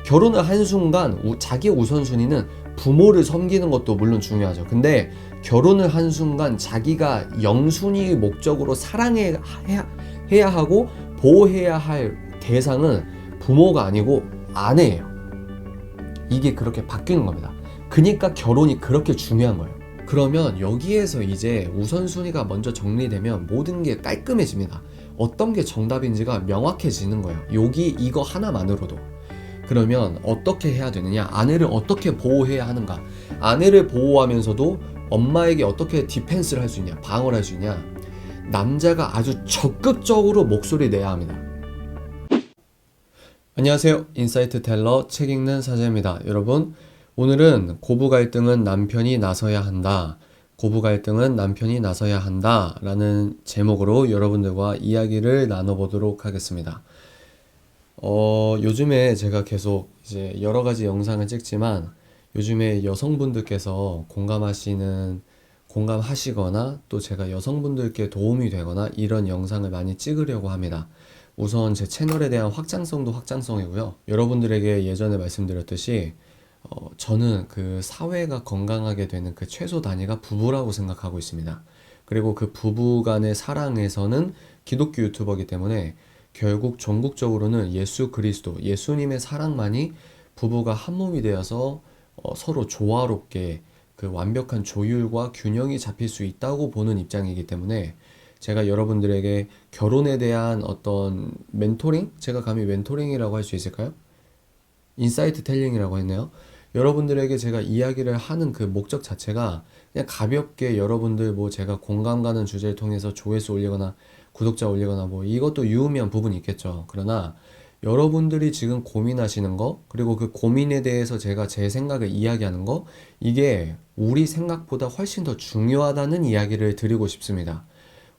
결혼을 한 순간 자기 우선순위는 부모를 섬기는 것도 물론 중요하죠. 근데 결혼을 한 순간 자기가 영순위의 목적으로 사랑해야 하고 보호해야 할 대상은 부모가 아니고 아내예요. 이게 그렇게 바뀌는 겁니다. 그러니까 결혼이 그렇게 중요한 거예요. 그러면 여기에서 이제 우선순위가 먼저 정리되면 모든 게 깔끔해집니다. 어떤 게 정답인지가 명확해지는 거예요. 여기 이거 하나만으로도. 그러면 어떻게 해야 되느냐? 아내를 어떻게 보호해야 하는가? 아내를 보호하면서도 엄마에게 어떻게 디펜스를 할 수 있냐? 방어를 할 수 있냐? 남자가 아주 적극적으로 목소리 내야 합니다. 안녕하세요. 인사이트 텔러 책 읽는 사제입니다. 여러분, 오늘은 고부 갈등은 남편이 나서야 한다. 고부 갈등은 남편이 나서야 한다. 라는 제목으로 여러분들과 이야기를 나눠보도록 하겠습니다. 요즘에 제가 계속 이제 여러 가지 영상을 찍지만 요즘에 여성분들께서 공감하시거나 또 제가 여성분들께 도움이 되거나 이런 영상을 많이 찍으려고 합니다. 우선 제 채널에 대한 확장성도 확장성이고요. 여러분들에게 예전에 말씀드렸듯이 저는 그 사회가 건강하게 되는 그 최소 단위가 부부라고 생각하고 있습니다. 그리고 그 부부 간의 사랑에서는 기독교 유튜버이기 때문에 결국 전국적으로는 예수 그리스도, 예수님의 사랑만이 부부가 한 몸이 되어서 서로 조화롭게 그 완벽한 조율과 균형이 잡힐 수 있다고 보는 입장이기 때문에 제가 여러분들에게 결혼에 대한 어떤 멘토링? 제가 감히 멘토링이라고 할 수 있을까요? 인사이트 텔링이라고 했네요. 여러분들에게 제가 이야기를 하는 그 목적 자체가 그냥 가볍게 여러분들 뭐 제가 공감 가는 주제를 통해서 조회수 올리거나 구독자 올리거나 뭐 이것도 유의미한 부분이 있겠죠. 그러나 여러분들이 지금 고민하시는 거, 그리고 그 고민에 대해서 제가 제 생각을 이야기하는 거, 이게 우리 생각보다 훨씬 더 중요하다는 이야기를 드리고 싶습니다.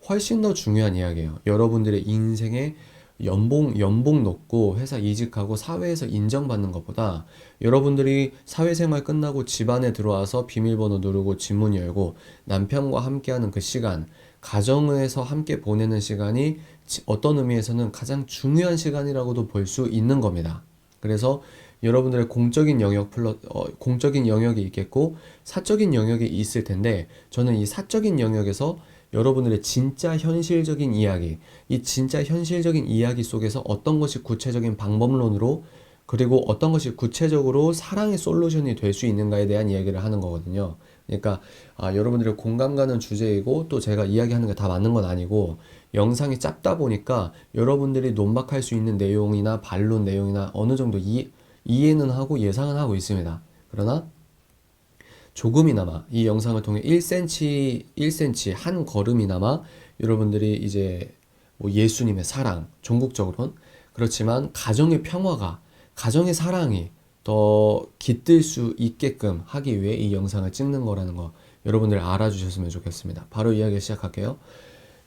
훨씬 더 중요한 이야기예요. 여러분들의 인생에 연봉 높고 회사 이직하고 사회에서 인정받는 것보다 여러분들이 사회생활 끝나고 집안에 들어와서 비밀번호 누르고 집문 열고 남편과 함께하는 그 시간, 가정에서 함께 보내는 시간이 어떤 의미에서는 가장 중요한 시간이라고도 볼 수 있는 겁니다. 그래서 여러분들의 공적인 영역이 있겠고 사적인 영역이 있을 텐데 저는 이 사적인 영역에서 여러분들의 진짜 현실적인 이야기, 이 진짜 현실적인 이야기 속에서 어떤 것이 구체적인 방법론으로 그리고 어떤 것이 구체적으로 사랑의 솔루션이 될 수 있는가에 대한 이야기를 하는 거거든요. 그러니까 여러분들의 공감 가는 주제이고 또 제가 이야기하는 게 다 맞는 건 아니고 영상이 짧다 보니까 여러분들이 논박할 수 있는 내용이나 반론 내용이나 어느 정도 이해는 하고 예상은 하고 있습니다. 그러나 조금이나마 이 영상을 통해 1cm 한 걸음이나마 여러분들이 이제 뭐 예수님의 사랑, 전국적으로는 그렇지만 가정의 평화가, 가정의 사랑이 더 깃들 수 있게끔 하기 위해 이 영상을 찍는 거라는 거 여러분들 알아주셨으면 좋겠습니다. 바로 이야기 시작할게요.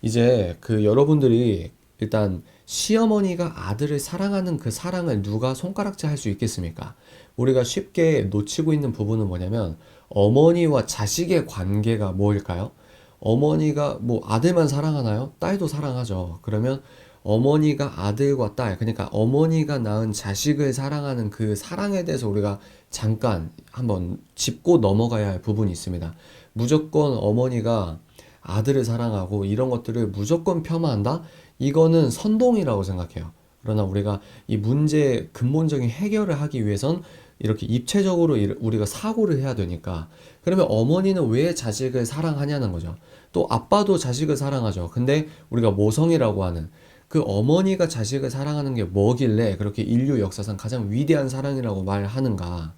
이제 그 여러분들이 일단 시어머니가 아들을 사랑하는 그 사랑을 누가 손가락질 할 수 있겠습니까? 우리가 쉽게 놓치고 있는 부분은 뭐냐면 어머니와 자식의 관계가 뭐일까요? 어머니가 뭐 아들만 사랑하나요? 딸도 사랑하죠. 그러면 어머니가 아들과 딸, 그러니까 어머니가 낳은 자식을 사랑하는 그 사랑에 대해서 우리가 잠깐 한번 짚고 넘어가야 할 부분이 있습니다. 무조건 어머니가 아들을 사랑하고 이런 것들을 무조건 폄하한다? 이거는 선동이라고 생각해요. 그러나 우리가 이 문제의 근본적인 해결을 하기 위해선 이렇게 입체적으로 우리가 사고를 해야 되니까 그러면 어머니는 왜 자식을 사랑하냐는 거죠. 또 아빠도 자식을 사랑하죠. 근데 우리가 모성이라고 하는 그 어머니가 자식을 사랑하는 게 뭐길래 그렇게 인류 역사상 가장 위대한 사랑이라고 말하는가.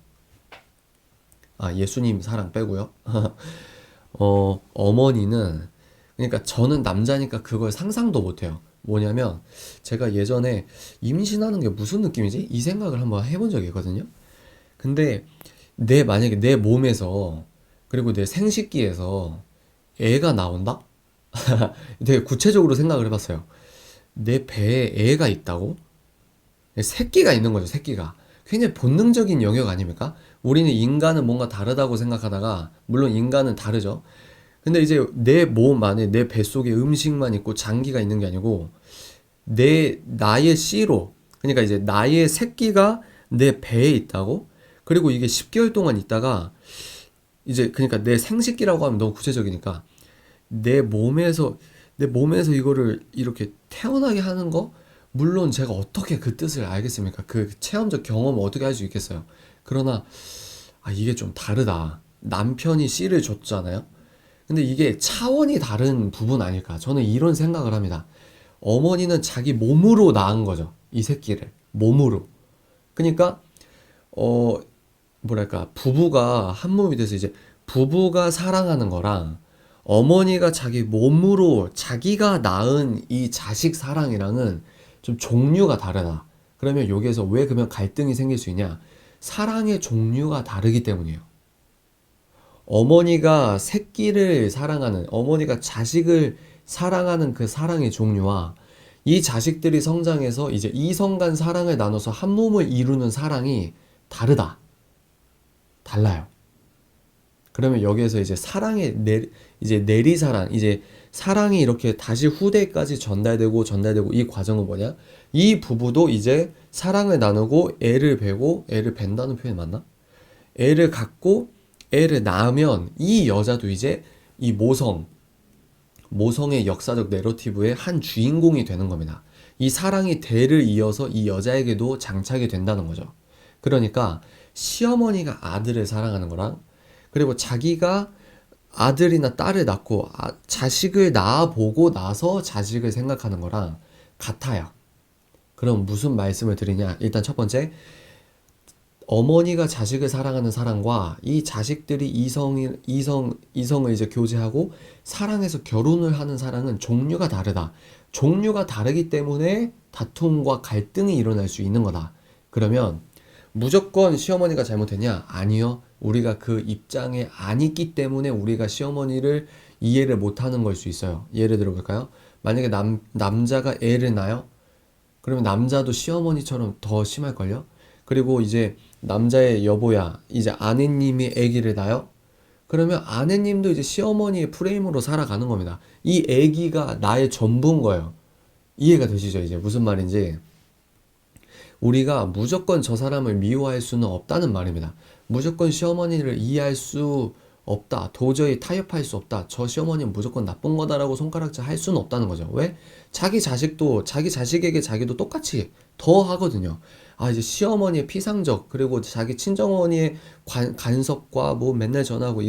예수님 사랑 빼고요. 어머니는 그러니까 저는 남자니까 그걸 상상도 못해요. 뭐냐면 제가 예전에 임신하는 게 무슨 느낌이지? 이 생각을 한번 해본 적이 있거든요. 근데 만약에 내 몸에서 그리고 내 생식기에서 애가 나온다? 되게 구체적으로 생각을 해봤어요. 내 배에 애가 있다고? 새끼가 있는 거죠, 새끼가. 굉장히 본능적인 영역 아닙니까? 우리는 인간은 뭔가 다르다고 생각하다가 물론 인간은 다르죠. 근데 이제 내 몸 안에 내 뱃속에 음식만 있고 장기가 있는 게 아니고 나의 씨로 그러니까 이제 나의 새끼가 내 배에 있다고? 그리고 이게 10개월 동안 있다가 이제 그러니까 내 생식기라고 하면 너무 구체적이니까 내 몸에서 내 몸에서 이거를 이렇게 태어나게 하는 거? 물론 제가 어떻게 그 뜻을 알겠습니까? 그 체험적 경험을 어떻게 할 수 있겠어요? 그러나 이게 좀 다르다. 남편이 씨를 줬잖아요. 근데 이게 차원이 다른 부분 아닐까? 저는 이런 생각을 합니다. 어머니는 자기 몸으로 낳은 거죠. 이 새끼를 몸으로. 그러니까 어 뭐랄까 부부가 한 몸이 돼서 이제 부부가 사랑하는 거랑 어머니가 자기 몸으로 자기가 낳은 이 자식 사랑이랑은 좀 종류가 다르다. 그러면 여기에서 왜 그러면 갈등이 생길 수 있냐? 사랑의 종류가 다르기 때문이에요. 어머니가 새끼를 사랑하는, 어머니가 자식을 사랑하는 그 사랑의 종류와 이 자식들이 성장해서 이제 이성 간 사랑을 나눠서 한 몸을 이루는 사랑이 다르다. 달라요. 그러면 여기에서 이제 이제 내리사랑, 이제 사랑이 이렇게 다시 후대까지 전달되고 이 과정은 뭐냐? 이 부부도 이제 사랑을 나누고 애를 벤다는 표현이 맞나? 애를 갖고 애를 낳으면 이 여자도 이제 이 모성의 역사적 내러티브의 한 주인공이 되는 겁니다. 이 사랑이 대를 이어서 이 여자에게도 장착이 된다는 거죠. 그러니까 시어머니가 아들을 사랑하는 거랑 그리고 자기가 아들이나 딸을 낳고 자식을 낳아보고 나서 자식을 생각하는 거랑 같아요. 그럼 무슨 말씀을 드리냐? 일단 첫 번째, 어머니가 자식을 사랑하는 사랑과 이 자식들이 이성을 이제 교제하고 사랑해서 결혼을 하는 사랑은 종류가 다르다. 종류가 다르기 때문에 다툼과 갈등이 일어날 수 있는 거다. 그러면 무조건 시어머니가 잘못했냐? 아니요. 우리가 그 입장에 안 있기 때문에 우리가 시어머니를 이해를 못하는 걸 수 있어요. 예를 들어볼까요? 만약에 남자가 애를 낳아요? 그러면 남자도 시어머니처럼 더 심할걸요? 그리고 이제 남자의 여보야, 이제 아내님이 아기를 낳아요? 그러면 아내님도 이제 시어머니의 프레임으로 살아가는 겁니다. 이 아기가 나의 전부인 거예요. 이해가 되시죠? 이제 무슨 말인지. 우리가 무조건 저 사람을 미워할 수는 없다는 말입니다. 무조건 시어머니를 이해할 수 없다. 도저히 타협할 수 없다. 저 시어머니는 무조건 나쁜 거다라고 손가락질 할 수는 없다는 거죠. 왜? 자기 자식에게 자기도 똑같이 더 하거든요. 이제 시어머니의 피상적, 그리고 자기 친정어머니의 간섭과 뭐 맨날 전화하고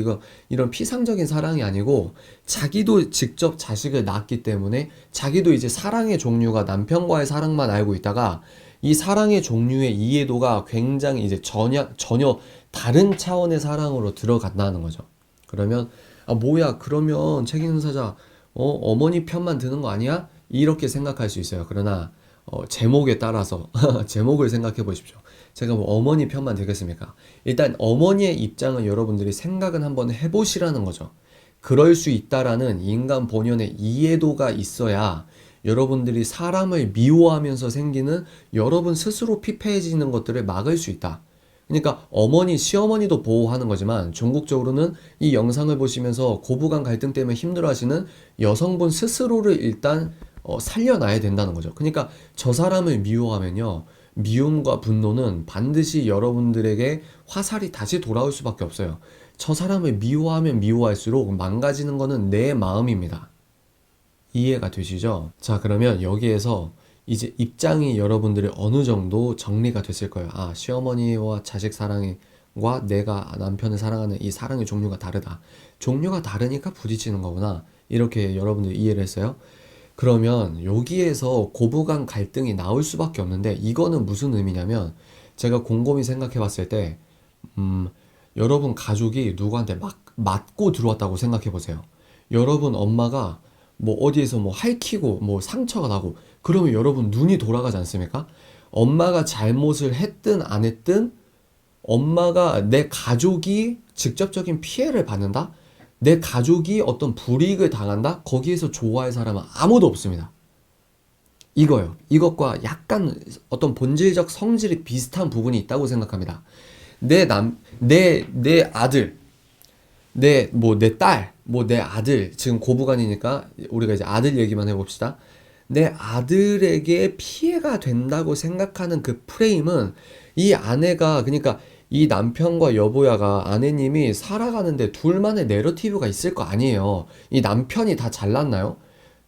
이런 피상적인 사랑이 아니고 자기도 직접 자식을 낳았기 때문에 자기도 이제 사랑의 종류가 남편과의 사랑만 알고 있다가 이 사랑의 종류의 이해도가 굉장히 이제 전혀 다른 차원의 사랑으로 들어간다는 거죠. 그러면 뭐야 그러면 책임사자 어머니 편만 드는 거 아니야? 이렇게 생각할 수 있어요. 그러나 제목에 따라서 제목을 생각해 보십시오. 제가 뭐 어머니 편만 들겠습니까? 일단 어머니의 입장은 여러분들이 생각은 한번 해보시라는 거죠. 그럴 수 있다라는 인간 본연의 이해도가 있어야 여러분들이 사람을 미워하면서 생기는 여러분 스스로 피폐해지는 것들을 막을 수 있다. 그러니까 어머니, 시어머니도 보호하는 거지만 종국적으로는 이 영상을 보시면서 고부간 갈등 때문에 힘들어하시는 여성분 스스로를 일단 살려놔야 된다는 거죠. 그러니까 저 사람을 미워하면요. 미움과 분노는 반드시 여러분들에게 화살이 다시 돌아올 수밖에 없어요. 저 사람을 미워하면 미워할수록 망가지는 거는 내 마음입니다. 이해가 되시죠? 자, 그러면 여기에서 이제 입장이 여러분들이 어느 정도 정리가 됐을 거예요. 시어머니와 자식 사랑과 내가 남편을 사랑하는 이 사랑의 종류가 다르다. 종류가 다르니까 부딪히는 거구나. 이렇게 여러분들이 이해를 했어요. 그러면 여기에서 고부간 갈등이 나올 수밖에 없는데 이거는 무슨 의미냐면 제가 곰곰이 생각해 봤을 때 여러분 가족이 누구한테 막 맞고 들어왔다고 생각해 보세요. 여러분 엄마가 뭐 어디에서 뭐 핥히고 뭐 상처가 나고 그러면 여러분 눈이 돌아가지 않습니까? 엄마가 잘못을 했든 안 했든 엄마가 내 가족이 직접적인 피해를 받는다? 내 가족이 어떤 불이익을 당한다? 거기에서 좋아할 사람은 아무도 없습니다. 이거요. 이것과 약간 어떤 본질적 성질이 비슷한 부분이 있다고 생각합니다. 내 아들, 내 딸, 내 아들, 지금 고부간이니까 우리가 이제 아들 얘기만 해봅시다. 내 아들에게 피해가 된다고 생각하는 그 프레임은 이 아내가, 그러니까 이 남편과 여보야가 아내님이 살아가는데 둘만의 내러티브가 있을 거 아니에요. 이 남편이 다 잘났나요?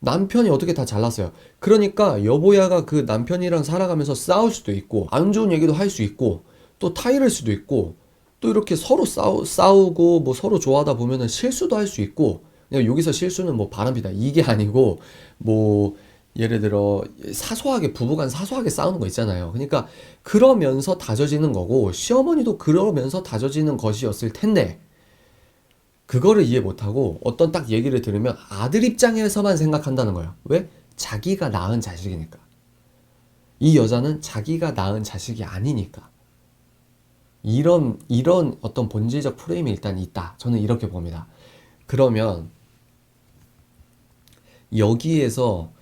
남편이 어떻게 다 잘났어요? 그러니까 여보야가 그 남편이랑 살아가면서 싸울 수도 있고, 안 좋은 얘기도 할 수 있고, 또 타이를 수도 있고, 또 이렇게 서로 싸우고, 뭐 서로 좋아하다 보면은 실수도 할 수 있고, 그냥 여기서 실수는 뭐 바람피다. 이게 아니고, 뭐, 예를 들어, 사소하게, 부부간 사소하게 싸우는 거 있잖아요. 그러니까, 그러면서 다져지는 거고, 시어머니도 그러면서 다져지는 것이었을 텐데, 그거를 이해 못하고 어떤 딱 얘기를 들으면 아들 입장에서만 생각한다는 거예요. 왜? 자기가 낳은 자식이니까. 이 여자는 자기가 낳은 자식이 아니니까. 이런 어떤 본질적 프레임이 일단 있다. 저는 이렇게 봅니다. 그러면 여기에서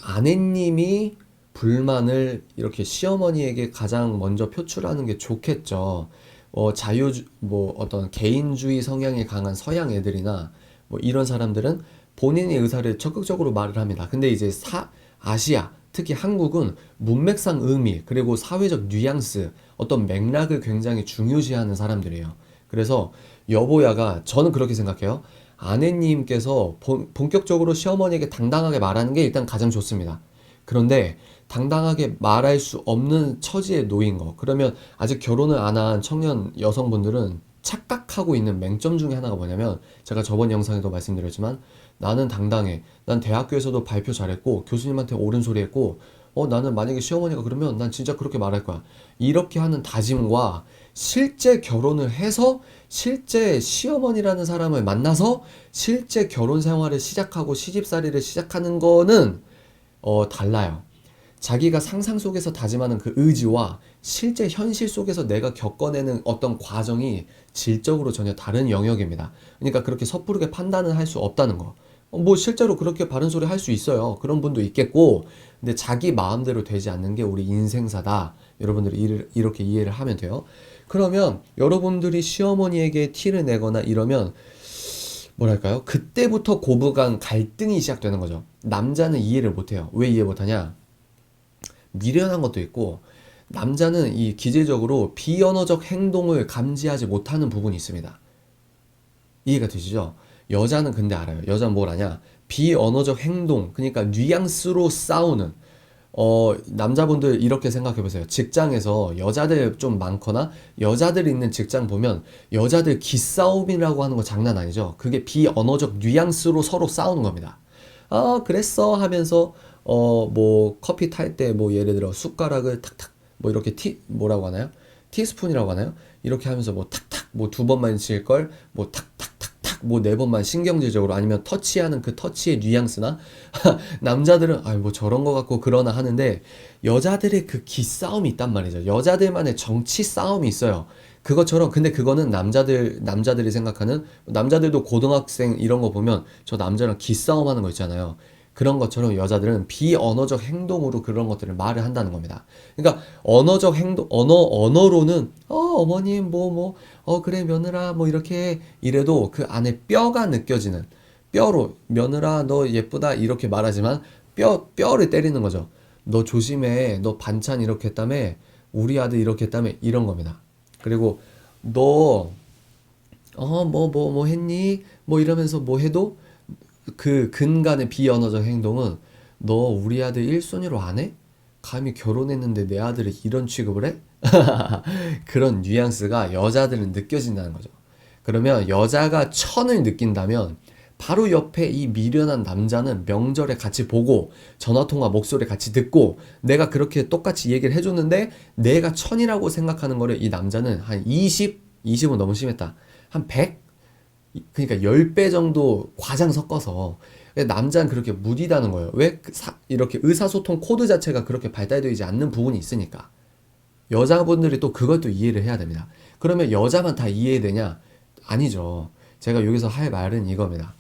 아내님이 불만을 이렇게 시어머니에게 가장 먼저 표출하는 게 좋겠죠. 뭐 어떤 개인주의 성향이 강한 서양 애들이나 뭐 이런 사람들은 본인의 의사를 적극적으로 말을 합니다. 근데 이제 아시아, 특히 한국은 문맥상 의미, 그리고 사회적 뉘앙스, 어떤 맥락을 굉장히 중요시하는 사람들이에요. 그래서 여보야가, 저는 그렇게 생각해요. 아내님께서 본격적으로 시어머니에게 당당하게 말하는 게 일단 가장 좋습니다. 그런데 당당하게 말할 수 없는 처지에 놓인 거. 그러면 아직 결혼을 안 한 청년 여성분들은 착각하고 있는 맹점 중에 하나가 뭐냐면, 제가 저번 영상에도 말씀드렸지만, 나는 당당해. 난 대학교에서도 발표 잘했고 교수님한테 옳은 소리 했고, 나는 만약에 시어머니가 그러면 난 진짜 그렇게 말할 거야. 이렇게 하는 다짐과 실제 결혼을 해서 실제 시어머니라는 사람을 만나서 실제 결혼 생활을 시작하고 시집살이를 시작하는 거는 달라요. 자기가 상상 속에서 다짐하는 그 의지와 실제 현실 속에서 내가 겪어내는 어떤 과정이 질적으로 전혀 다른 영역입니다. 그러니까 그렇게 섭부르게 판단을 할 수 없다는 거. 뭐 실제로 그렇게 바른 소리 할 수 있어요. 그런 분도 있겠고, 근데 자기 마음대로 되지 않는 게 우리 인생사다. 여러분들이 이렇게 이해를 하면 돼요. 그러면 여러분들이 시어머니에게 티를 내거나 이러면 뭐랄까요? 그때부터 고부간 갈등이 시작되는 거죠. 남자는 이해를 못해요. 왜 이해 못하냐? 미련한 것도 있고, 남자는 이 기질적으로 비언어적 행동을 감지하지 못하는 부분이 있습니다. 이해가 되시죠? 여자는 근데 알아요. 여자는 뭘 아냐? 비언어적 행동, 그러니까 뉘앙스로 싸우는, 남자분들 이렇게 생각해 보세요. 직장에서 여자들 좀 많거나 여자들 있는 직장 보면 여자들 기싸움이라고 하는 거 장난 아니죠. 그게 비언어적 뉘앙스로 서로 싸우는 겁니다. 그랬어 하면서 뭐 커피 탈 때 뭐 예를 들어 숟가락을 탁탁 뭐 이렇게 뭐라고 하나요? 티스푼이라고 하나요? 이렇게 하면서 뭐 탁탁 뭐 두 번만 칠 걸 뭐 탁탁탁탁 뭐 네 번만 신경질적으로, 아니면 터치하는 그 터치의 뉘앙스나 남자들은 뭐 저런 거 같고 그러나 하는데, 여자들의 그 기싸움이 있단 말이죠. 여자들만의 정치 싸움이 있어요. 그것처럼, 근데 그거는 남자들이 생각하는, 남자들도 고등학생 이런 거 보면 저 남자랑 기싸움 하는 거 있잖아요. 그런 것처럼 여자들은 비언어적 행동으로 그런 것들을 말을 한다는 겁니다. 그러니까 언어적 행동, 언어로는 어머님 그래 며느라 뭐 이렇게 이래도 그 안에 뼈가 느껴지는, 뼈로 며느라 너 예쁘다 이렇게 말하지만 뼈를 때리는 거죠. 너 조심해. 너 반찬 이렇게 했다며. 우리 아들 이렇게 했다며. 이런 겁니다. 그리고 너 뭐 했니? 뭐 이러면서 뭐 해도 그 근간의 비언어적 행동은, 너 우리 아들 1순위로 안 해? 감히 결혼했는데 내 아들을 이런 취급을 해? 그런 뉘앙스가 여자들은 느껴진다는 거죠. 그러면 여자가 천을 느낀다면 바로 옆에 이 미련한 남자는 명절에 같이 보고 전화통화 목소리 같이 듣고 내가 그렇게 똑같이 얘기를 해줬는데 내가 천이라고 생각하는 거를 이 남자는 한 20은 너무 심했다. 한 100? 그러니까 10배 정도 과장 섞어서. 남자는 그렇게 무디다는 거예요. 왜? 이렇게 의사소통 코드 자체가 그렇게 발달되지 않는 부분이 있으니까. 여자분들이 또 그걸 또 이해를 해야 됩니다. 그러면 여자만 다 이해되냐? 아니죠. 제가 여기서 할 말은 이겁니다.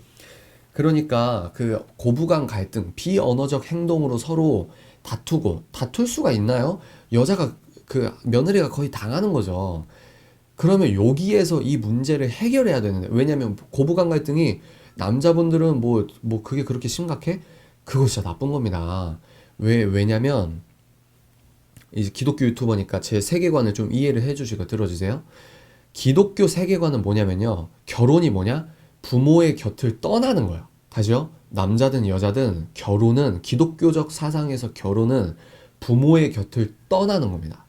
그러니까 그 고부간 갈등, 비언어적 행동으로 서로 다툴 수가 있나요? 여자가, 그 며느리가 거의 당하는 거죠. 그러면 여기에서 이 문제를 해결해야 되는데, 왜냐면 고부간 갈등이, 남자분들은 뭐 그게 그렇게 심각해? 그거 진짜 나쁜 겁니다. 왜냐면 이제 기독교 유튜버니까 제 세계관을 좀 이해를 해주시고 들어주세요. 기독교 세계관은 뭐냐면요. 결혼이 뭐냐? 부모의 곁을 떠나는 거예요. 다시요. 남자든 여자든 결혼은 기독교적 사상에서 결혼은 부모의 곁을 떠나는 겁니다.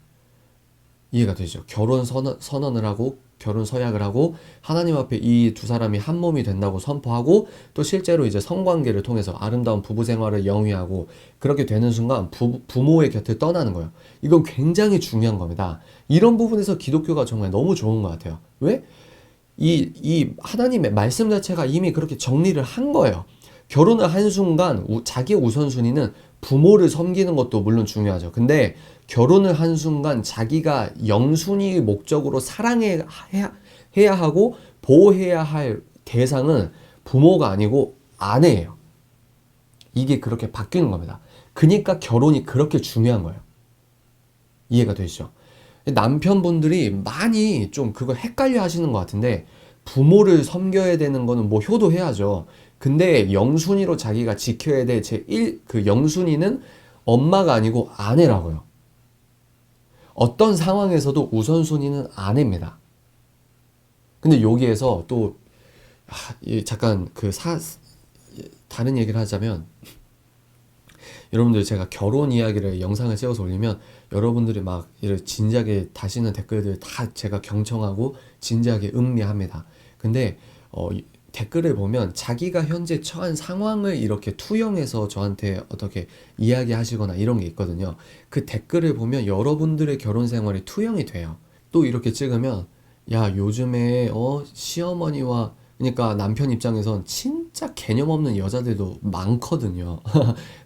이해가 되죠? 결혼 선언을 하고 결혼 서약을 하고 하나님 앞에 이 두 사람이 한 몸이 된다고 선포하고 또 실제로 이제 성관계를 통해서 아름다운 부부 생활을 영위하고 그렇게 되는 순간 부모의 곁을 떠나는 거예요. 이건 굉장히 중요한 겁니다. 이런 부분에서 기독교가 정말 너무 좋은 것 같아요. 왜? 이 하나님의 말씀 자체가 이미 그렇게 정리를 한 거예요. 결혼을 한 순간 자기의 우선순위는 부모를 섬기는 것도 물론 중요하죠. 근데 결혼을 한 순간 자기가 영순위 목적으로 해야 하고 보호해야 할 대상은 부모가 아니고 아내예요. 이게 그렇게 바뀌는 겁니다. 그러니까 결혼이 그렇게 중요한 거예요. 이해가 되시죠? 남편분들이 많이 좀 그거 헷갈려 하시는 것 같은데 부모를 섬겨야 되는 거는 뭐 효도해야죠. 근데 영순위로 자기가 지켜야 될 그 영순위는 엄마가 아니고 아내라고요. 어떤 상황에서도 우선순위는 아내입니다. 근데 여기에서 또 잠깐 다른 얘기를 하자면 여러분들 제가 결혼 이야기를 영상을 찍어서 올리면 여러분들이 막 이렇게 진지하게 다시는 댓글들 다 제가 경청하고 진지하게 음미합니다. 근데 댓글을 보면 자기가 현재 처한 상황을 이렇게 투영해서 저한테 어떻게 이야기하시거나 이런 게 있거든요. 그 댓글을 보면 여러분들의 결혼 생활이 투영이 돼요. 또 이렇게 찍으면 야 요즘에 시어머니와 그러니까 남편 입장에선 진짜 개념 없는 여자들도 많거든요.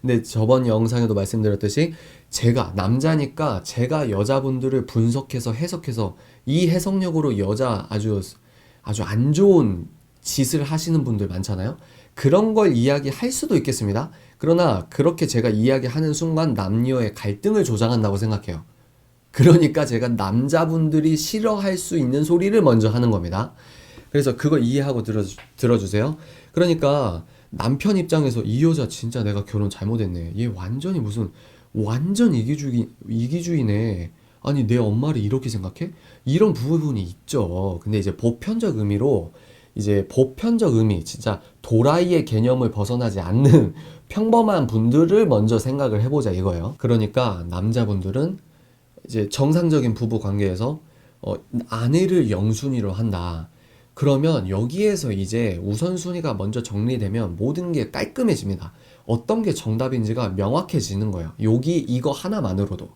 근데 저번 영상에도 말씀드렸듯이 제가 남자니까 제가 여자분들을 분석해서 해석해서 이 해석력으로 여자 아주 안 좋은 짓을 하시는 분들 많잖아요. 그런 걸 이야기할 수도 있겠습니다. 그러나 그렇게 제가 이야기하는 순간 남녀의 갈등을 조장한다고 생각해요. 그러니까 제가 남자분들이 싫어할 수 있는 소리를 먼저 하는 겁니다. 그래서 그거 이해하고 들어주세요. 그러니까 남편 입장에서 이 여자 진짜 내가 결혼 잘못했네. 얘 완전히 완전 이기주의네. 아니 내 엄마를 이렇게 생각해? 이런 부분이 있죠. 근데 이제 보편적 의미, 진짜 도라이의 개념을 벗어나지 않는 평범한 분들을 먼저 생각을 해보자 이거예요. 그러니까 남자분들은 이제 정상적인 부부 관계에서 아내를 영순위로 한다. 그러면 여기에서 이제 우선순위가 먼저 정리되면 모든 게 깔끔해집니다. 어떤 게 정답인지가 명확해지는 거예요. 이거 하나만으로도.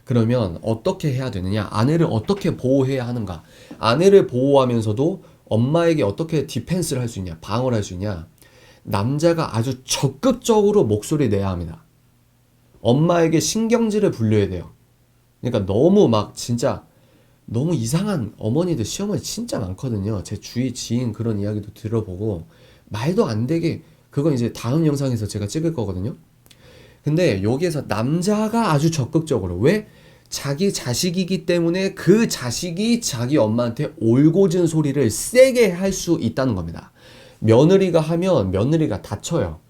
그러면 어떻게 해야 되느냐? 아내를 어떻게 보호해야 하는가? 아내를 보호하면서도 엄마에게 어떻게 디펜스를 할 수 있냐? 방어를 할 수 있냐? 남자가 아주 적극적으로 목소리 내야 합니다. 엄마에게 신경질을 불려야 돼요. 그러니까 너무 이상한 어머니들, 시어머니 진짜 많거든요. 제 주위 지인 그런 이야기도 들어보고 말도 안 되게 그건 이제 다음 영상에서 제가 찍을 거거든요. 근데 여기에서 남자가 아주 적극적으로 왜? 자기 자식이기 때문에 그 자식이 자기 엄마한테 올곧은 소리를 세게 할 수 있다는 겁니다. 며느리가 하면 며느리가 다쳐요.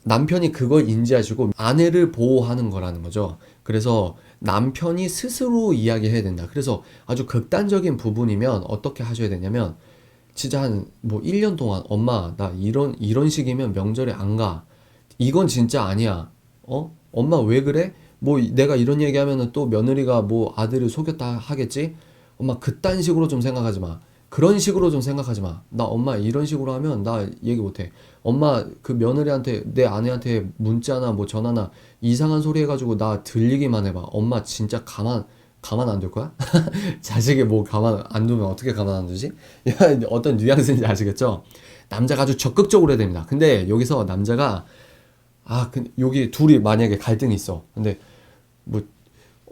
남편이 그걸 인지하시고 아내를 보호하는 거라는 거죠. 그래서 남편이 스스로 이야기해야 된다. 그래서 아주 극단적인 부분이면 어떻게 하셔야 되냐면 진짜 한 1년 동안 엄마 나 이런 식이면 명절에 안 가. 이건 진짜 아니야. 엄마 왜 그래? 내가 이런 얘기하면은 또 며느리가 아들을 속였다 하겠지? 엄마 그딴 식으로 좀 생각하지 마. 그런 식으로 좀 생각하지 마. 나 엄마 이런 식으로 하면 나 얘기 못 해. 엄마 그 며느리한테 내 아내한테 문자나 전화나 이상한 소리 해가지고 나 들리기만 해봐. 엄마 진짜 가만 안 둘 거야? 자식이 가만 안 두면 어떻게 가만 안 두지? 어떤 뉘앙스인지 아시겠죠? 남자가 아주 적극적으로 해야 됩니다. 근데 여기서 남자가 여기 둘이 만약에 갈등이 있어. 근데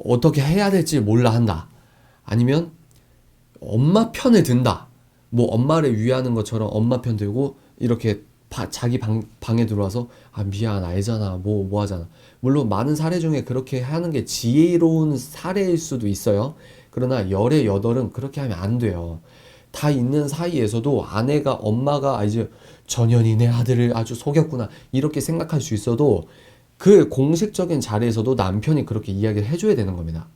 어떻게 해야 될지 몰라 한다. 아니면 엄마 편을 든다. 엄마를 위하는 것처럼 엄마 편 들고 이렇게 자기 방에 들어와서 미안 알잖아 뭐 하잖아. 물론 많은 사례 중에 그렇게 하는 게 지혜로운 사례일 수도 있어요. 그러나 열의 여덟은 그렇게 하면 안 돼요. 다 있는 사이에서도 엄마가 이제 전현이 내 아들을 아주 속였구나 이렇게 생각할 수 있어도 그 공식적인 자리에서도 남편이 그렇게 이야기를 해줘야 되는 겁니다.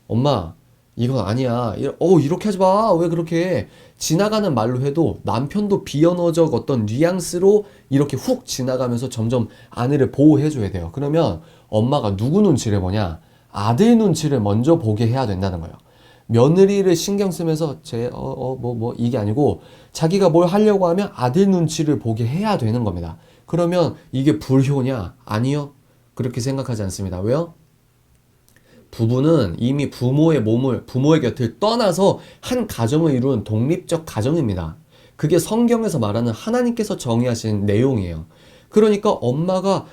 엄마, 이건 아니야. 이렇게 하지 마. 왜 그렇게 해? 지나가는 말로 해도 남편도 비언어적 어떤 뉘앙스로 이렇게 훅 지나가면서 점점 아내를 보호해줘야 돼요. 그러면 엄마가 누구 눈치를 보냐? 아들 눈치를 먼저 보게 해야 된다는 거예요. 며느리를 신경 쓰면서 이게 아니고 자기가 뭘 하려고 하면 아들 눈치를 보게 해야 되는 겁니다. 그러면 이게 불효냐? 아니요. 그렇게 생각하지 않습니다. 왜요? 부부는 이미 부모의 곁을 떠나서 한 가정을 이루는 독립적 가정입니다. 그게 성경에서 말하는 하나님께서 정의하신 내용이에요. 그러니까 엄마가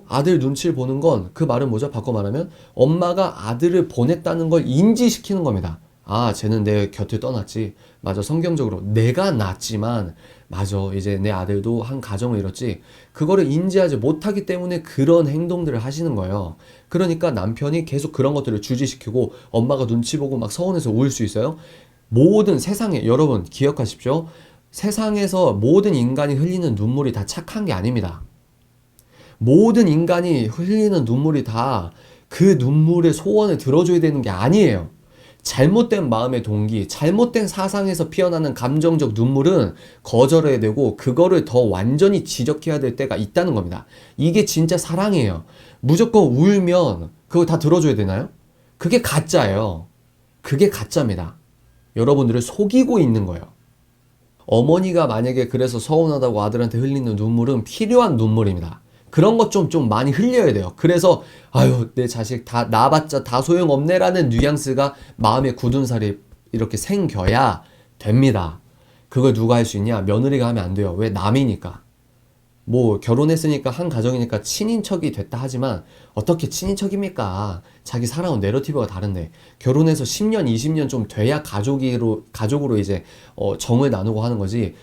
아들 눈치를 보는 건 그 말은 뭐죠? 바꿔 말하면 엄마가 아들을 보냈다는 걸 인지시키는 겁니다. 아, 쟤는 내 곁을 떠났지. 맞아, 성경적으로 내가 낳았지만 맞아, 이제 내 아들도 한 가정을 이뤘지. 그거를 인지하지 못하기 때문에 그런 행동들을 하시는 거예요. 그러니까 남편이 계속 그런 것들을 주지시키고 엄마가 눈치 보고 막 서운해서 울 수 있어요. 모든 세상에, 여러분 기억하십시오. 세상에서 모든 인간이 흘리는 눈물이 다 착한 게 아닙니다. 모든 인간이 흘리는 눈물이 다 그 눈물의 소원을 들어줘야 되는 게 아니에요. 잘못된 마음의 동기, 잘못된 사상에서 피어나는 감정적 눈물은 거절해야 되고 그거를 더 완전히 지적해야 될 때가 있다는 겁니다. 이게 진짜 사랑이에요. 무조건 울면 그거 다 들어줘야 되나요? 그게 가짜예요. 그게 가짜입니다. 여러분들을 속이고 있는 거예요. 어머니가 만약에 그래서 서운하다고 아들한테 흘리는 눈물은 필요한 눈물입니다. 그런 것 좀 많이 흘려야 돼요. 그래서 아유, 내 자식 다 낳아봤자 다 소용없네라는 뉘앙스가 마음에 굳은 살이 이렇게 생겨야 됩니다. 그걸 누가 할 수 있냐? 며느리가 하면 안 돼요. 왜? 남이니까. 뭐 결혼했으니까 한 가정이니까 친인척이 됐다 하지만 어떻게 친인척입니까? 자기 살아온 내러티브가 다른데 결혼해서 10년, 20년 좀 돼야 가족으로 이제 정을 나누고 하는 거지.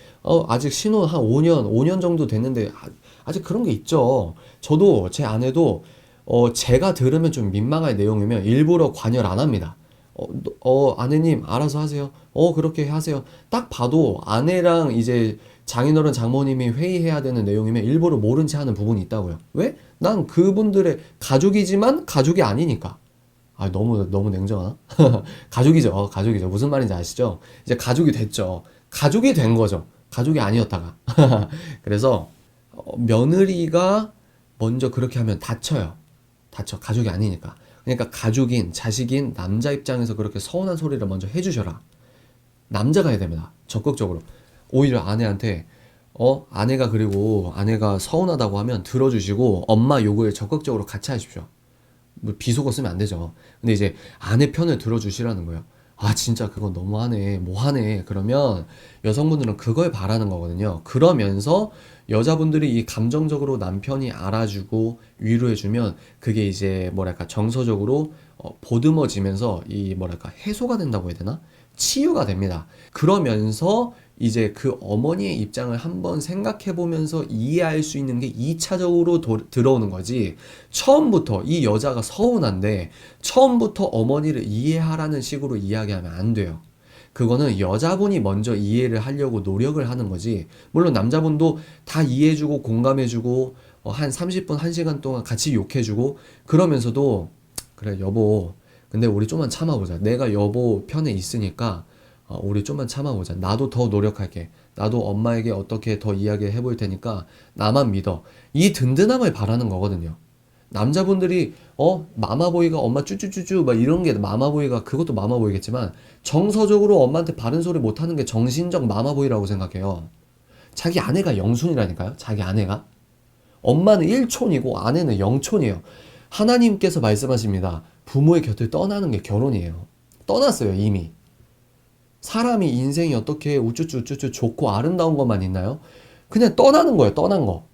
아직 신혼 한 5년 정도 됐는데 아직 그런 게 있죠. 저도 제 아내도 제가 들으면 좀 민망할 내용이면 일부러 관여를 안 합니다. 아내님 알아서 하세요. 그렇게 하세요. 딱 봐도 아내랑 이제 장인어른 장모님이 회의해야 되는 내용이면 일부러 모른 체 하는 부분이 있다고요. 왜? 난 그분들의 가족이지만 가족이 아니니까. 아, 너무 냉정하나? 가족이죠. 가족이죠. 무슨 말인지 아시죠? 이제 가족이 됐죠. 가족이 된 거죠. 가족이 아니었다가. 그래서 며느리가 먼저 그렇게 하면 다쳐요. 다쳐. 가족이 아니니까. 그러니까 가족인, 자식인 남자 입장에서 그렇게 서운한 소리를 먼저 해주셔라. 남자가 해야 됩니다. 적극적으로. 오히려 아내한테 그리고 아내가 서운하다고 하면 들어주시고 엄마 요구에 적극적으로 같이 하십시오. 뭐 비속어 쓰면 안 되죠. 근데 이제 아내 편을 들어주시라는 거예요. 아, 진짜 그건 너무하네. 뭐하네. 그러면 여성분들은 그걸 바라는 거거든요. 그러면서 여자분들이 이 감정적으로 남편이 알아주고 위로해주면 그게 이제 뭐랄까 정서적으로 보듬어지면서 이 뭐랄까 해소가 된다고 해야 되나? 치유가 됩니다. 그러면서 이제 그 어머니의 입장을 한번 생각해 보면서 이해할 수 있는 게 2차적으로 들어오는 거지. 처음부터 이 여자가 서운한데 처음부터 어머니를 이해하라는 식으로 이야기하면 안 돼요. 그거는 여자분이 먼저 이해를 하려고 노력을 하는 거지. 물론 남자분도 다 이해해주고 공감해주고 한 30분, 1시간 동안 같이 욕해주고 그러면서도 그래 여보, 근데 우리 좀만 참아보자. 내가 여보 편에 있으니까 우리 좀만 참아보자. 나도 더 노력할게. 나도 엄마에게 어떻게 더 이야기해 볼 테니까 나만 믿어. 이 든든함을 바라는 거거든요. 남자분들이 마마보이가 엄마 쭈쭈쭈쭈 막 이런 게 마마보이가 그것도 마마보이겠지만 정서적으로 엄마한테 바른 소리 못하는 게 정신적 마마보이라고 생각해요. 자기 아내가 영순이라니까요. 자기 아내가. 엄마는 1촌이고 아내는 0촌이에요. 하나님께서 말씀하십니다. 부모의 곁을 떠나는 게 결혼이에요. 떠났어요, 이미. 사람이 인생이 어떻게 우쭈쭈 좋고 아름다운 것만 있나요? 그냥 떠나는 거예요, 떠난 거.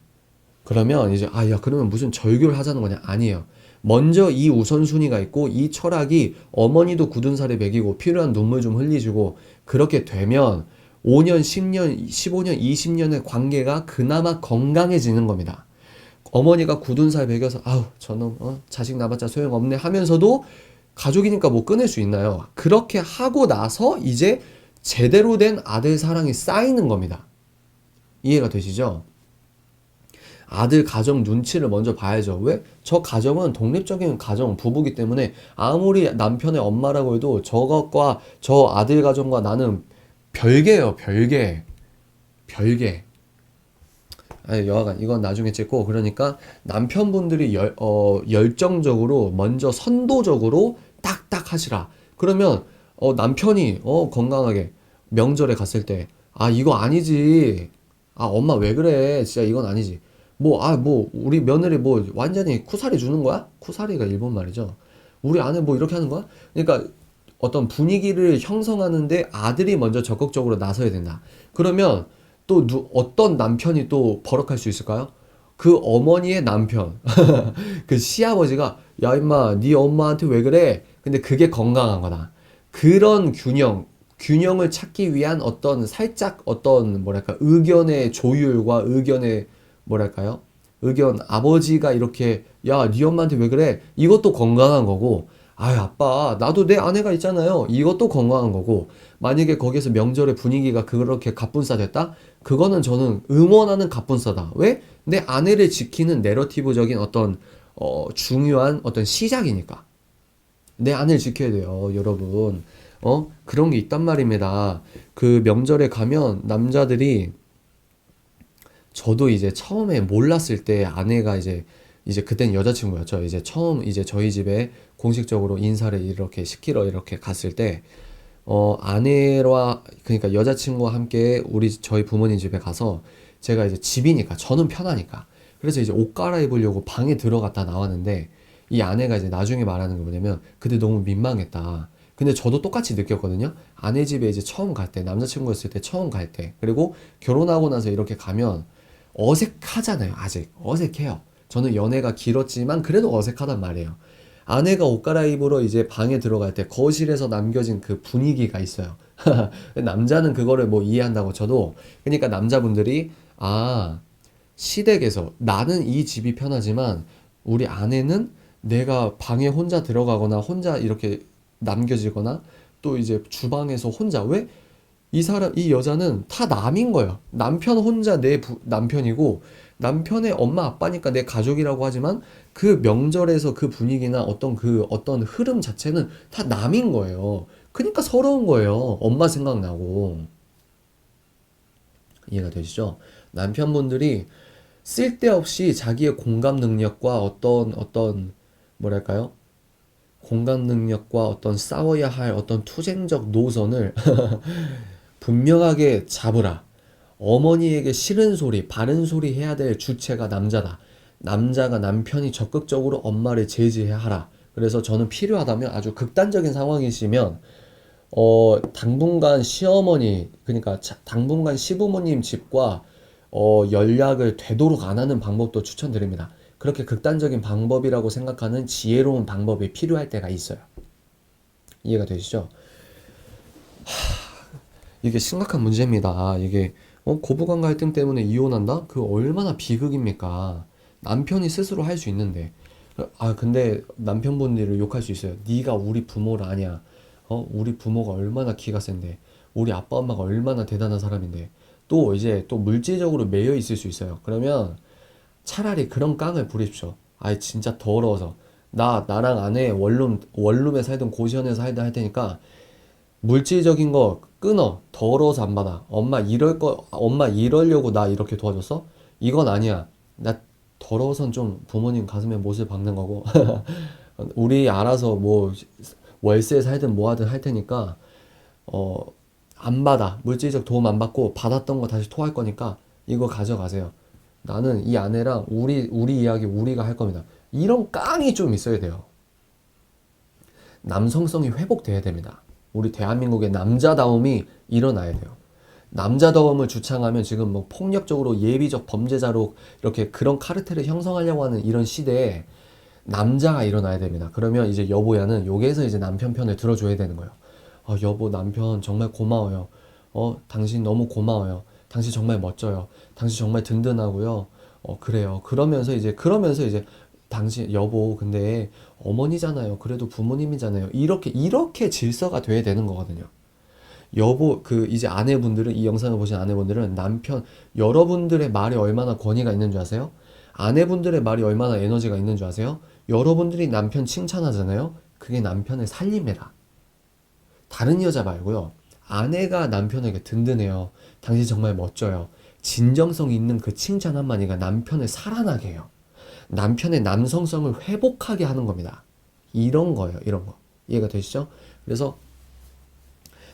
그러면 이제 그러면 무슨 절교를 하자는 거냐? 아니에요. 먼저 이 우선순위가 있고 이 철학이 어머니도 굳은 살에 먹이고 필요한 눈물 좀 흘리주고 그렇게 되면 5년, 10년, 15년, 20년의 관계가 그나마 건강해지는 겁니다. 어머니가 굳은 살 먹여서 저놈 자식 낳아봤자 소용없네 하면서도 가족이니까 뭐 끊을 수 있나요? 그렇게 하고 나서 이제 제대로 된 아들 사랑이 쌓이는 겁니다. 이해가 되시죠? 아들 가정 눈치를 먼저 봐야죠. 왜? 저 가정은 독립적인 가정, 부부기 때문에 아무리 남편의 엄마라고 해도 저것과 저 아들 가정과 나는 별개예요, 별개. 별개. 아니, 여하간 이건 나중에 찍고 그러니까 남편분들이 열정적으로 먼저 선도적으로 딱딱 하시라. 그러면 남편이 건강하게 명절에 갔을 때 이거 아니지. 엄마 왜 그래? 진짜 이건 아니지. 우리 며느리 뭐 완전히 쿠사리 주는 거야? 쿠사리가 일본 말이죠. 우리 아내 뭐 이렇게 하는 거야? 그러니까 어떤 분위기를 형성하는데 아들이 먼저 적극적으로 나서야 된다. 그러면 또 어떤 남편이 또 버럭할 수 있을까요? 그 어머니의 남편, 그 시아버지가 야 임마 네 엄마한테 왜 그래? 근데 그게 건강한 거다. 그런 균형을 찾기 위한 어떤 살짝 어떤 뭐랄까 의견의 조율과 의견의 뭐랄까요? 의견 아버지가 이렇게 야 네 엄마한테 왜 그래? 이것도 건강한 거고 아유 아빠 나도 내 아내가 있잖아요. 이것도 건강한 거고 만약에 거기서 명절의 분위기가 그렇게 갑분싸 됐다? 그거는 저는 응원하는 갑분싸다. 왜? 내 아내를 지키는 내러티브적인 어떤 중요한 어떤 시작이니까. 내 아내를 지켜야 돼요, 여러분. 그런 게 있단 말입니다. 그 명절에 가면 남자들이 저도 이제 처음에 몰랐을 때 아내가 이제 그땐 여자친구였죠. 이제 처음 이제 저희 집에 공식적으로 인사를 이렇게 시키러 이렇게 갔을 때 아내와 그러니까 여자친구와 함께 저희 부모님 집에 가서 제가 이제 집이니까 저는 편하니까 그래서 이제 옷 갈아입으려고 방에 들어갔다 나왔는데 이 아내가 이제 나중에 말하는 게 뭐냐면 그때 너무 민망했다. 근데 저도 똑같이 느꼈거든요. 아내 집에 이제 처음 갈 때, 남자친구였을 때 처음 갈 때, 그리고 결혼하고 나서 이렇게 가면 어색하잖아요. 아직 어색해요. 저는 연애가 길었지만 그래도 어색하단 말이에요. 아내가 옷 갈아입으러 이제 방에 들어갈 때 거실에서 남겨진 그 분위기가 있어요. 남자는 그거를 뭐 이해한다고 쳐도 그러니까 남자분들이 시댁에서 나는 이 집이 편하지만 우리 아내는 내가 방에 혼자 들어가거나 혼자 이렇게 남겨지거나 또 이제 주방에서 혼자 왜? 이 여자는 다 남인 거예요. 남편 혼자 남편이고, 남편의 엄마 아빠니까 내 가족이라고 하지만, 그 명절에서 그 분위기나 어떤 흐름 자체는 다 남인 거예요. 그러니까 서러운 거예요. 엄마 생각나고. 이해가 되시죠? 남편분들이 쓸데없이 자기의 공감 능력과 뭐랄까요? 공감 능력과 어떤 싸워야 할 어떤 투쟁적 노선을 분명하게 잡으라. 어머니에게 싫은 소리, 바른 소리 해야 될 주체가 남자다. 남자가 남편이 적극적으로 엄마를 제지해야 하라. 그래서 저는 필요하다면 아주 극단적인 상황이시면 당분간 시어머니, 그러니까 당분간 시부모님 집과 연락을 되도록 안 하는 방법도 추천드립니다. 그렇게 극단적인 방법이라고 생각하는 지혜로운 방법이 필요할 때가 있어요. 이해가 되시죠? 이게 심각한 문제입니다. 이게 고부간 갈등 때문에 이혼한다? 그 얼마나 비극입니까? 남편이 스스로 할 수 있는데. 근데 남편분들을 욕할 수 있어요. 네가 우리 부모를 아냐? 우리 부모가 얼마나 기가 센데. 우리 아빠 엄마가 얼마나 대단한 사람인데. 또 이제 또 물질적으로 매여 있을 수 있어요. 그러면 차라리 그런 깡을 부립시오. 진짜 더러워서. 나랑 아내 원룸에 살든 고시원에서 살든 할 테니까 물질적인 거 끊어. 더러워서 안 받아. 엄마 이러려고 나 이렇게 도와줬어? 이건 아니야. 나 더러워선 좀 부모님 가슴에 못을 박는 거고. 우리 알아서 뭐 월세 살든 뭐 하든 할 테니까 어, 안 받아. 물질적 도움 안 받고 받았던 거 다시 토할 거니까 이거 가져가세요. 나는 이 아내랑 우리 이야기 우리가 할 겁니다. 이런 깡이 좀 있어야 돼요. 남성성이 회복돼야 됩니다. 우리 대한민국의 남자다움이 일어나야 돼요. 남자다움을 주창하면 지금 뭐 폭력적으로 예비적 범죄자로 이렇게 그런 카르텔을 형성하려고 하는 이런 시대에 남자가 일어나야 됩니다. 그러면 이제 여보야는 여기에서 이제 남편 편을 들어줘야 되는 거예요. 여보 남편 정말 고마워요. 당신 너무 고마워요. 당신 정말 멋져요. 당신 정말 든든하고요. 그래요. 그러면서 이제 당신 여보 근데 어머니잖아요. 그래도 부모님이잖아요. 이렇게 질서가 돼야 되는 거거든요. 여보 이제 아내분들은 이 영상을 보신 아내분들은 여러분들의 말에 얼마나 권위가 있는 줄 아세요? 아내분들의 말이 얼마나 에너지가 있는 줄 아세요? 여러분들이 남편 칭찬하잖아요? 그게 남편의 살림이라. 다른 여자 말고요. 아내가 남편에게 든든해요. 당신 정말 멋져요. 진정성 있는 그 칭찬 한마디가 남편을 살아나게 해요. 남편의 남성성을 회복하게 하는 겁니다. 이런 거예요, 이런 거. 이해가 되시죠? 그래서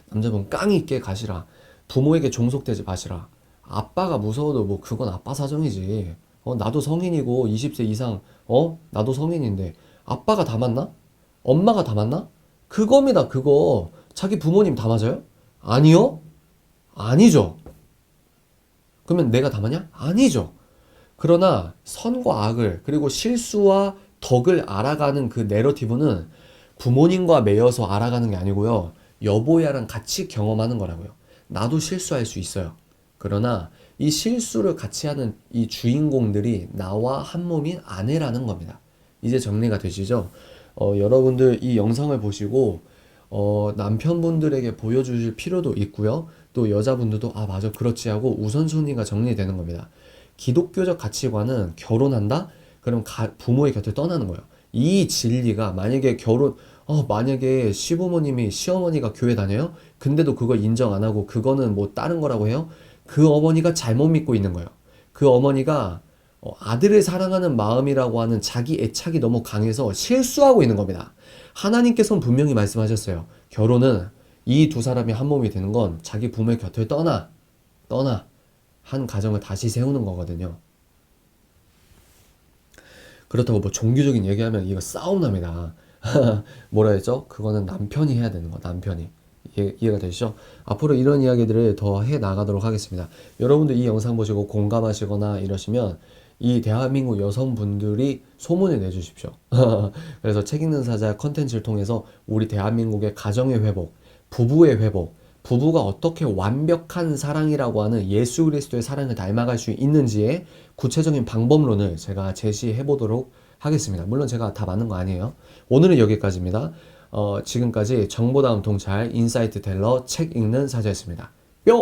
남자분 깡이 있게 가시라. 부모에게 종속되지 마시라. 아빠가 무서워도 뭐 그건 아빠 사정이지. 나도 성인이고 20세 이상, 나도 성인인데 아빠가 다 맞나? 엄마가 다 맞나? 그겁니다, 그거. 자기 부모님 다 맞아요? 아니요? 아니죠. 그러면 내가 다 맞냐? 아니죠. 그러나 선과 악을 그리고 실수와 덕을 알아가는 그 내러티브는 부모님과 매여서 알아가는 게 아니고요. 여보야랑 같이 경험하는 거라고요. 나도 실수할 수 있어요. 그러나 이 실수를 같이 하는 이 주인공들이 나와 한 몸인 아내라는 겁니다. 이제 정리가 되시죠? 여러분들 이 영상을 보시고 남편분들에게 보여주실 필요도 있고요. 또 여자분들도 아 맞아 그렇지 하고 우선순위가 정리되는 겁니다. 기독교적 가치관은 결혼한다? 그럼 부모의 곁을 떠나는 거예요. 이 진리가 만약에 시부모님이 시어머니가 교회 다녀요? 근데도 그걸 인정 안 하고 그거는 뭐 다른 거라고 해요? 그 어머니가 잘못 믿고 있는 거예요. 그 어머니가 아들을 사랑하는 마음이라고 하는 자기 애착이 너무 강해서 실수하고 있는 겁니다. 하나님께서는 분명히 말씀하셨어요. 결혼은 이 두 사람이 한 몸이 되는 건 자기 부모의 곁을 떠나 한 가정을 다시 세우는 거거든요. 그렇다고 뭐 종교적인 얘기하면 이거 싸움 납니다. 뭐라 했죠? 그거는 남편이 해야 되는 거, 남편이. 이해가 되시죠? 앞으로 이런 이야기들을 더 해 나가도록 하겠습니다. 여러분들 이 영상 보시고 공감하시거나 이러시면 이 대한민국 여성분들이 소문을 내주십시오. 그래서 책 읽는 사자 컨텐츠를 통해서 우리 대한민국의 가정의 회복, 부부의 회복, 부부가 어떻게 완벽한 사랑이라고 하는 예수 그리스도의 사랑을 닮아갈 수 있는지의 구체적인 방법론을 제가 제시해 보도록 하겠습니다. 물론 제가 다 맞는 거 아니에요. 오늘은 여기까지입니다. 지금까지 정보다움 통찰 인사이트 텔러 책 읽는 사자였습니다. 뿅!